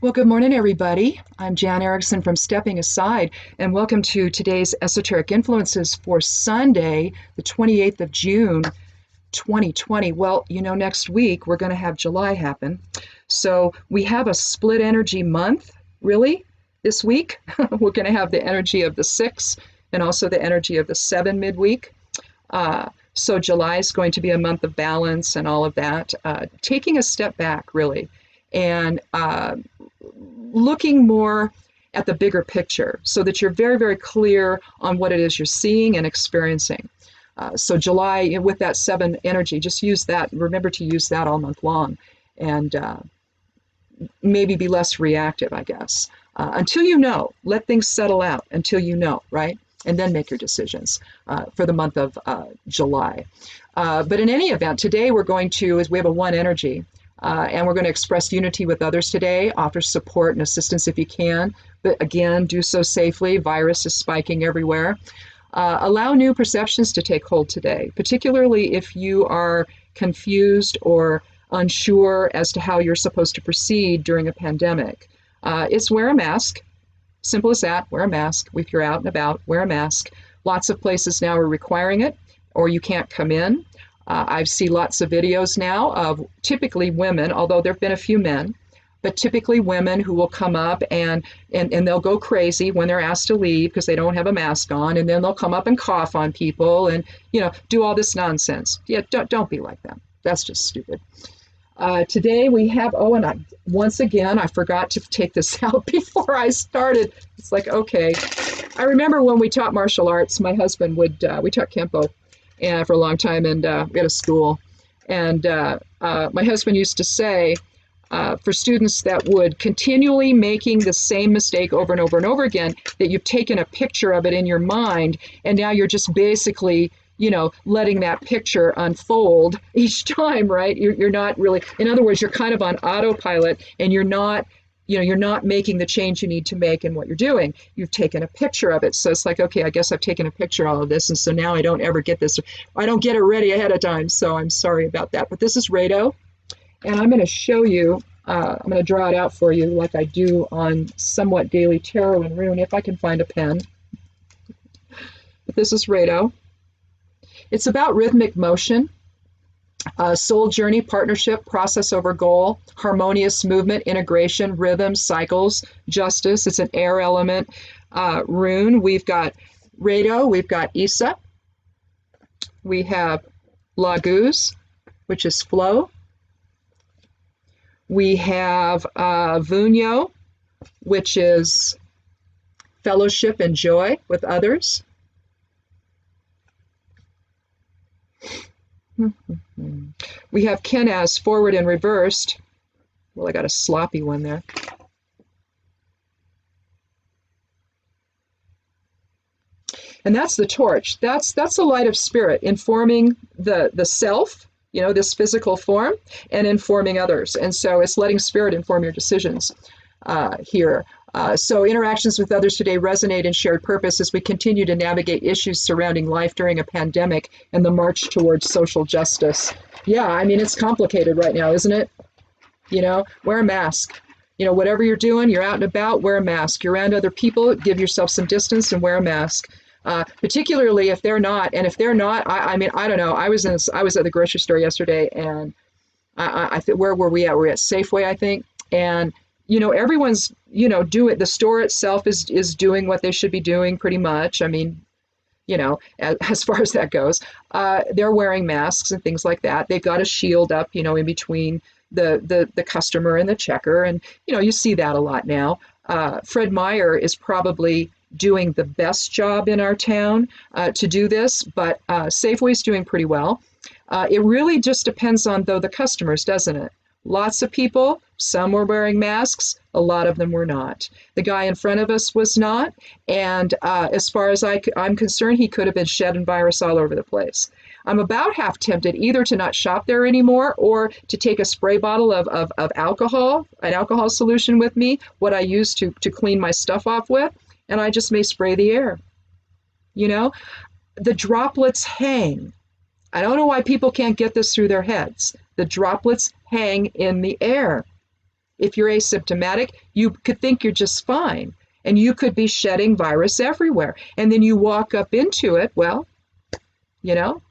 Well, good morning, everybody. I'm Jan Erickson from Stepping Aside, and welcome to today's Esoteric Influences for Sunday, the 28th of June, 2020. Well, next week we're going to have July happen. So we have a split energy month, really, this week. We're going to have the energy of the 6 and also the energy of the 7 midweek. So July is going to be a month of balance and all of that, taking a step back, really, and looking more at the bigger picture so that you're very, very clear on what it is you're seeing and experiencing. So July, with that 7 energy, just use that. Remember to use that all month long and maybe be less reactive, I guess. Until you know, let things settle out until you know, right? And then make your decisions for the month of July. But in any event, today we have a 1 energy. And we're going to express unity with others today, offer support and assistance if you can. But again, do so safely. Virus is spiking everywhere. Allow new perceptions to take hold today, particularly if you are confused or unsure as to how you're supposed to proceed during a pandemic. It's wear a mask. Simple as that. Wear a mask. If you're out and about, wear a mask. Lots of places now are requiring it, or you can't come in. I see lots of videos now of typically women, although there have been a few men, but typically women who will come up and they'll go crazy when they're asked to leave because they don't have a mask on, and then they'll come up and cough on people and do all this nonsense. Yeah, don't be like them. That's just stupid. Today we have, once again, I forgot to take this out before I started. It's like, okay. I remember when we taught martial arts, my husband we taught Kempo for a long time, and we had a school. And my husband used to say, for students that would continually making the same mistake over and over and over again, that you've taken a picture of it in your mind, and now you're just basically letting that picture unfold each time, right? You're not really, in other words, you're kind of on autopilot, and you're not making the change you need to make in what you're doing. You've taken a picture of it. So it's like, okay, I guess I've taken a picture of all of this. And so now I don't ever get this. I don't get it ready ahead of time. So I'm sorry about that. But this is Rado. And I'm going to show you, I'm going to draw it out for you like I do on Somewhat Daily Tarot and Rune, if I can find a pen. But this is Rado. It's about rhythmic motion. Soul journey, partnership, process over goal, harmonious movement, integration, rhythm, cycles, justice. It's an air element rune. We've got Rado, we've got Isa, we have Laguz, which is flow. We have Vunyo, which is fellowship and joy with others. We have Kenaz, forward and reversed. Well, I got a sloppy one there. And that's the torch. That's the light of spirit, informing the self, this physical form, and informing others. And so it's letting spirit inform your decisions here. So interactions with others today resonate in shared purpose as we continue to navigate issues surrounding life during a pandemic and the march towards social justice. Yeah, I mean, it's complicated right now, isn't it? Wear a mask. Whatever you're doing, you're out and about, wear a mask. You're around other people, give yourself some distance and wear a mask. Particularly if they're not, and if they're not, I mean, I don't know. I was at the grocery store yesterday, and I think, where were we at? We're at Safeway, I think, and everyone's, doing, the store itself is doing what they should be doing pretty much. I mean, as far as that goes, they're wearing masks and things like that. They've got a shield up, in between the customer and the checker. And, you see that a lot now. Fred Meyer is probably doing the best job in our town to do this, but Safeway's doing pretty well. It really just depends on, though, the customers, doesn't it? Lots of people, some were wearing masks, a lot of them were not. The guy in front of us was not, and as far as I'm concerned, he could have been shedding virus all over the place. I'm about half tempted either to not shop there anymore or to take a spray bottle of alcohol, an alcohol solution with me, what I use to clean my stuff off with, and I just may spray the air. The droplets hang. I don't know why people can't get this through their heads. The droplets hang in the air. If you're asymptomatic, you could think you're just fine, and you could be shedding virus everywhere. And then you walk up into it, well, you know,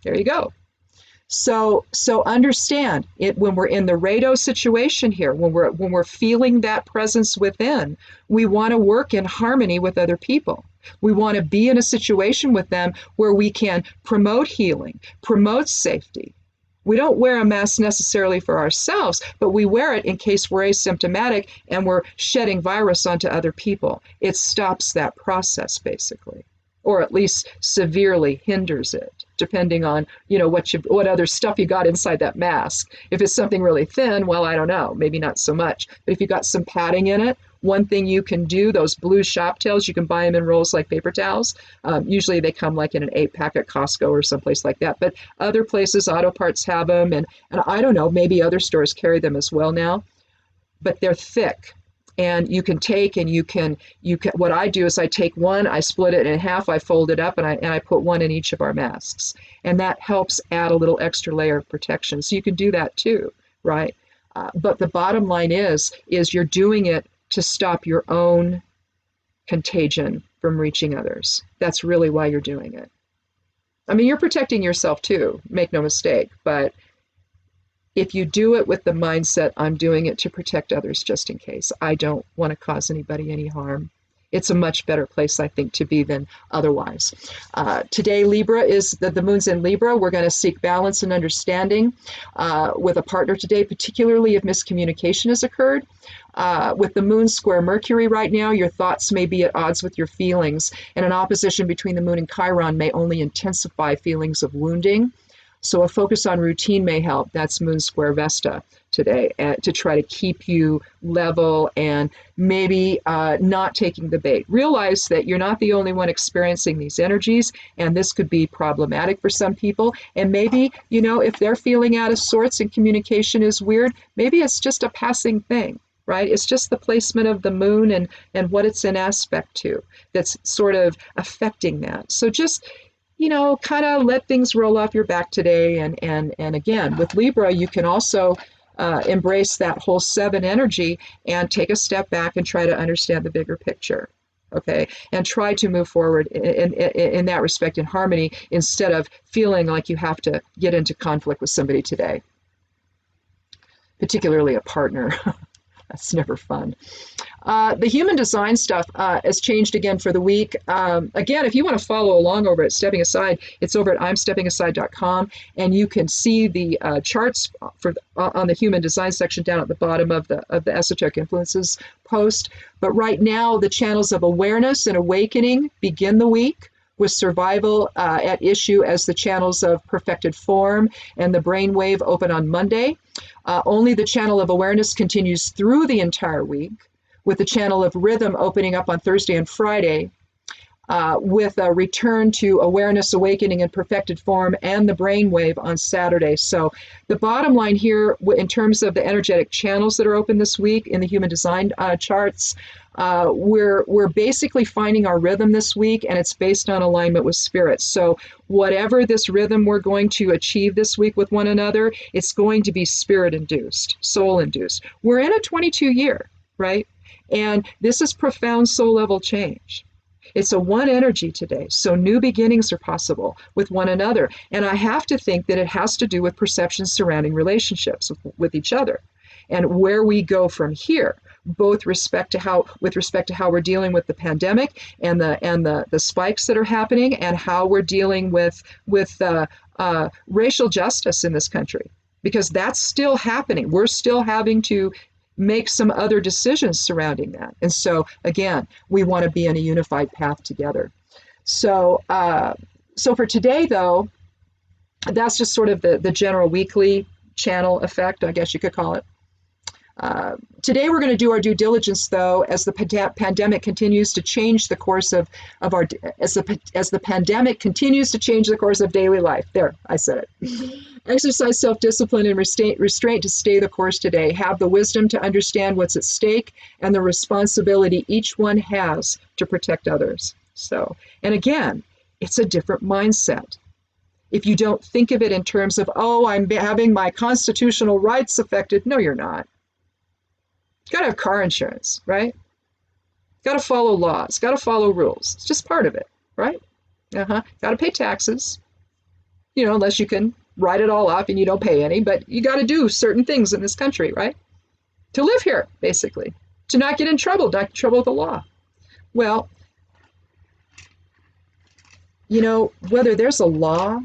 there you go. So understand it when we're in the Rado situation here, when we're feeling that presence within, we want to work in harmony with other people. We want to be in a situation with them where we can promote healing, promote safety. We don't wear a mask necessarily for ourselves, but we wear it in case we're asymptomatic and we're shedding virus onto other people. It stops that process, basically, or at least severely hinders it, depending on, you know, what other stuff you got inside that mask. If it's something really thin, well, I don't know, maybe not so much. But if you got some padding in it, one thing you can do, those blue shop tails, you can buy them in rolls like paper towels. Usually they come like in an 8-pack at Costco or someplace like that. But other places, Auto Parts have them, and I don't know, maybe other stores carry them as well now. But they're thick, and you can take and you can. What I do is I take one, I split it in half, I fold it up, and I put one in each of our masks, and that helps add a little extra layer of protection. So you can do that too, right? But the bottom line is you're doing it to stop your own contagion from reaching others. That's really why you're doing it. I mean, you're protecting yourself too, make no mistake, but if you do it with the mindset, I'm doing it to protect others just in case, I don't want to cause anybody any harm, it's a much better place, I think, to be than otherwise. Today, Libra is, the moon's in Libra. We're going to seek balance and understanding with a partner today, particularly if miscommunication has occurred. With the moon square Mercury right now, your thoughts may be at odds with your feelings, and an opposition between the moon and Chiron may only intensify feelings of wounding. So a focus on routine may help. That's moon square Vesta today, to try to keep you level and maybe not taking the bait. Realize that you're not the only one experiencing these energies, and this could be problematic for some people. And maybe, you know, if they're feeling out of sorts and communication is weird, maybe it's just a passing thing. Right? It's just the placement of the moon and what it's in aspect to that's sort of affecting that. So just, you know, kind of let things roll off your back today. And again, with Libra, you can also embrace that whole 7 energy and take a step back and try to understand the bigger picture. Okay, and try to move forward in that respect in harmony instead of feeling like you have to get into conflict with somebody today, particularly a partner. That's never fun. The human design stuff has changed again for the week. Again, if you want to follow along over at Stepping Aside, it's over at imsteppingaside.com, and you can see the charts on the human design section down at the bottom of the Esoteric Influences post. But right now, the channels of awareness and awakening begin the week, with survival at issue as the channels of perfected form and the brainwave open on Monday. Only the channel of awareness continues through the entire week, with the channel of rhythm opening up on Thursday and Friday, with a return to awareness, awakening, and perfected form and the brainwave on Saturday. So the bottom line here, in terms of the energetic channels that are open this week in the human design charts, we're basically finding our rhythm this week, and it's based on alignment with spirit. So whatever this rhythm we're going to achieve this week with one another, it's going to be spirit induced, soul induced. We're in a 22 year, right? And this is profound soul level change. It's a one energy today, so new beginnings are possible with one another. And I have to think that it has to do with perceptions surrounding relationships with each other, and where we go from here, both with respect to how we're dealing with the pandemic and the spikes that are happening, and how we're dealing with racial justice in this country, because that's still happening. We're still having to make some other decisions surrounding that. And so again, we want to be in a unified path together. So for today though, that's just sort of the general weekly channel effect, I guess you could call it. Today we're going to do our due diligence though, as the pandemic continues to change the course of our, as the pandemic continues to change the course of daily life. There, I said it. Exercise self-discipline and restraint to stay the course today. Have the wisdom to understand what's at stake and the responsibility each one has to protect others. So, and again, it's a different mindset. If you don't think of it in terms of, oh, I'm having my constitutional rights affected. No, you're not. Got to have car insurance, right? Got to follow laws, got to follow rules. It's just part of it, right? Got to pay taxes, unless you can write it all up and you don't pay any, but you got to do certain things in this country, right? To live here, basically, to not get in trouble, not get in trouble with the law. Well, whether there's a law,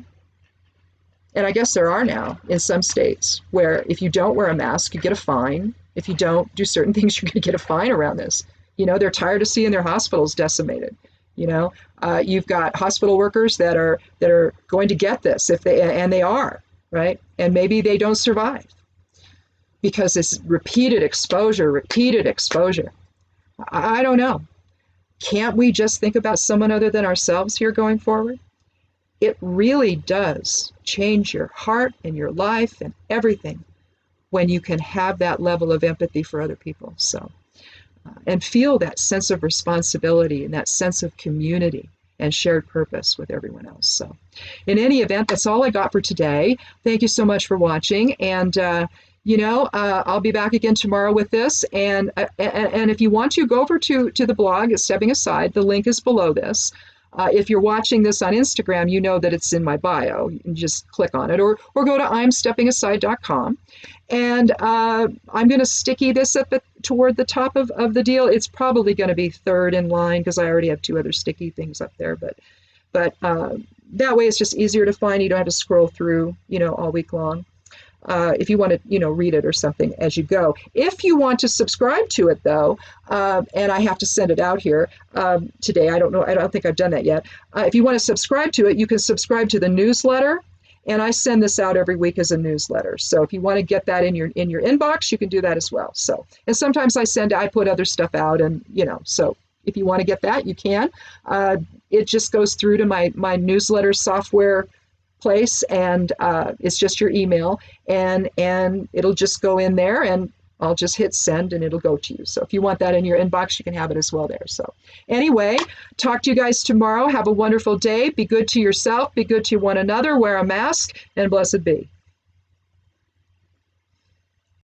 and I guess there are now in some states, where if you don't wear a mask, you get a fine. If you don't do certain things, you're going to get a fine around this. They're tired of seeing their hospitals decimated. You've got hospital workers that are going to get this and they are, right? And maybe they don't survive because it's repeated exposure. I don't know. Can't we just think about someone other than ourselves here going forward? It really does change your heart and your life and everything when you can have that level of empathy for other people. So, and feel that sense of responsibility and that sense of community and shared purpose with everyone else. So, in any event, that's all I got for today. Thank you so much for watching. And, I'll be back again tomorrow with this. And if you want to, go over to the blog, Stepping Aside. The link is below this. If you're watching this on Instagram, you know that it's in my bio. You can just click on it or go to imsteppingaside.com. And I'm going to sticky this toward the top of the deal. It's probably going to be third in line because I already have 2 other sticky things up there. But that way it's just easier to find. You don't have to scroll through, all week long. If you want to, read it or something as you go. If you want to subscribe to it, though, and I have to send it out here today. I don't know. I don't think I've done that yet. If you want to subscribe to it, you can subscribe to the newsletter, and I send this out every week as a newsletter. So if you want to get that in your inbox, you can do that as well. So, and sometimes I put other stuff out, and so if you want to get that, you can. It just goes through to my newsletter software place, and it's just your email, and it'll just go in there, and I'll just hit send and it'll go to you. So if you want that in your inbox, you can have it as well there. So anyway, talk to you guys tomorrow. Have a wonderful day. Be good to yourself, be good to one another, wear a mask, and blessed be.